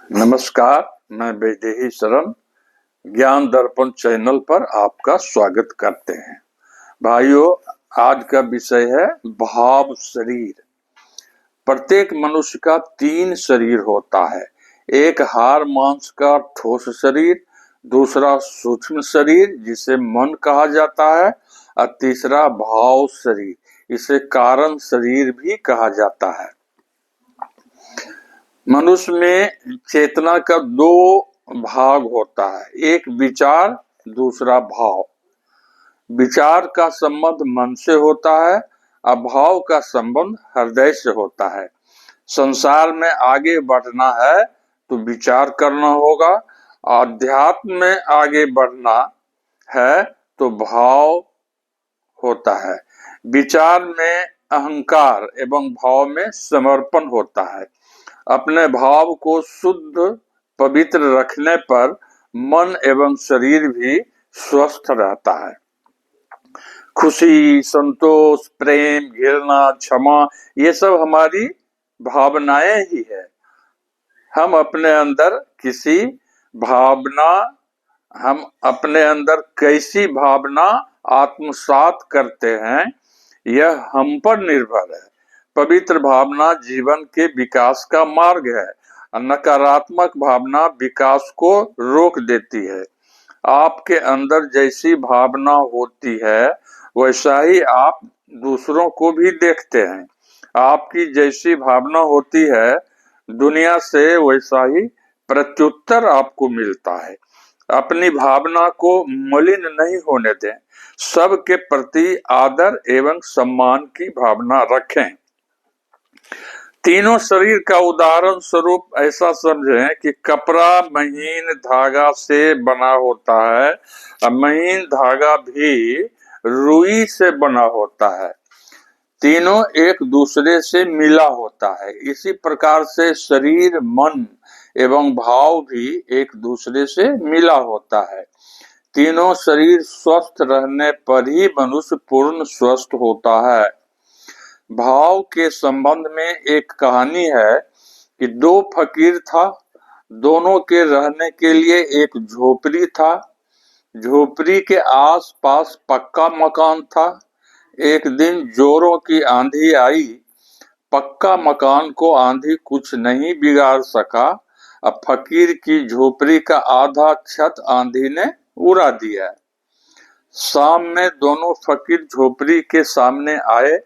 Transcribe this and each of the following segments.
नमस्कार, मैं वैदेही शरण ज्ञान दर्पण चैनल पर आपका स्वागत करते हैं। भाइयों, आज का विषय है भाव शरीर। प्रत्येक मनुष्य का 3 शरीर होता है। एक हाड़ मांस का ठोस शरीर, दूसरा सूक्ष्म शरीर जिसे मन कहा जाता है और तीसरा भाव शरीर, इसे कारण शरीर भी कहा जाता है। मनुष्य में चेतना का 2 भाग होता है, एक विचार, दूसरा भाव। विचार का संबंध मन से होता है और भाव का संबंध हृदय से होता है। संसार में आगे बढ़ना है तो विचार करना होगा, अध्यात्म में आगे बढ़ना है तो भाव होता है। विचार में अहंकार एवं भाव में समर्पण होता है। अपने भाव को शुद्ध पवित्र रखने पर मन एवं शरीर भी स्वस्थ रहता है। खुशी, संतोष, प्रेम, घृणा, क्षमा, ये सब हमारी भावनाएं ही है। हम अपने अंदर कैसी भावना आत्मसात करते हैं, यह हम पर निर्भर है। पवित्र भावना जीवन के विकास का मार्ग है। नकारात्मक भावना विकास को रोक देती है। आपके अंदर जैसी भावना होती है वैसा ही आप दूसरों को भी देखते हैं। आपकी जैसी भावना होती है दुनिया से वैसा ही प्रत्युत्तर आपको मिलता है। अपनी भावना को मलिन नहीं होने दें। सबके प्रति आदर एवं सम्मान की भावना रखें। तीनों शरीर का उदाहरण स्वरूप ऐसा समझें कि कपड़ा महीन धागा से बना होता है और महीन धागा भी रुई से बना होता है। तीनों एक दूसरे से मिला होता है। इसी प्रकार से शरीर, मन एवं भाव भी एक दूसरे से मिला होता है। तीनों शरीर स्वस्थ रहने पर ही मनुष्य पूर्ण स्वस्थ होता है। भाव के संबंध में एक कहानी है कि 2 फकीर था। दोनों के रहने के लिए एक झोपड़ी था। झोपड़ी के आसपास पक्का मकान था। एक दिन जोरों की आंधी आई। पक्का मकान को आंधी कुछ नहीं बिगाड़ सका। अब फकीर की झोपड़ी का आधा छत आंधी ने उड़ा दिया। शाम में दोनों फकीर झोपड़ी के सामने आए।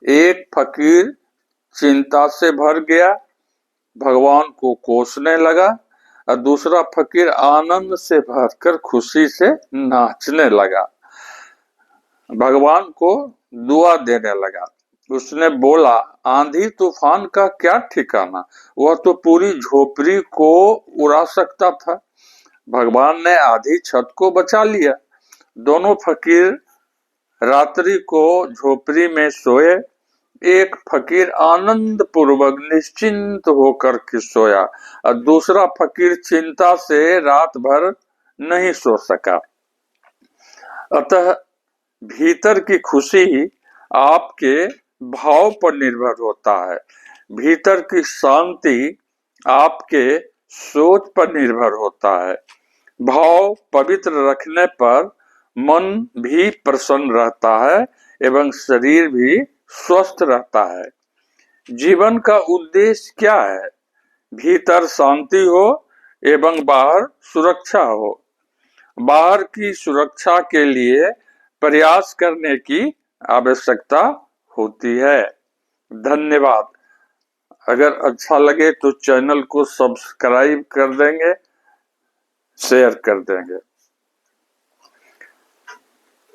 एक फकीर चिंता से भर गया, भगवान को कोसने लगा और दूसरा फकीर आनंद से भरकर खुशी से नाचने लगा, भगवान को दुआ देने लगा। उसने बोला, आंधी तूफान का क्या ठिकाना, वह तो पूरी झोपड़ी को उड़ा सकता था। भगवान ने आधी छत को बचा लिया। दोनों फकीर रात्रि को झोपड़ी में सोए। एक फकीर आनंद पूर्वक निश्चिंत होकर के सोया और दूसरा फकीर चिंता से रात भर नहीं सो सका। अतः भीतर की खुशी आपके भाव पर निर्भर होता है। भीतर की शांति आपके सोच पर निर्भर होता है। भाव पवित्र रखने पर मन भी प्रसन्न रहता है एवं शरीर भी स्वस्थ रहता है। जीवन का उद्देश्य क्या है? भीतर शांति हो एवं बाहर सुरक्षा हो। बाहर की सुरक्षा के लिए प्रयास करने की आवश्यकता होती है। धन्यवाद। अगर अच्छा लगे तो चैनल को सब्सक्राइब कर देंगे, शेयर कर देंगे।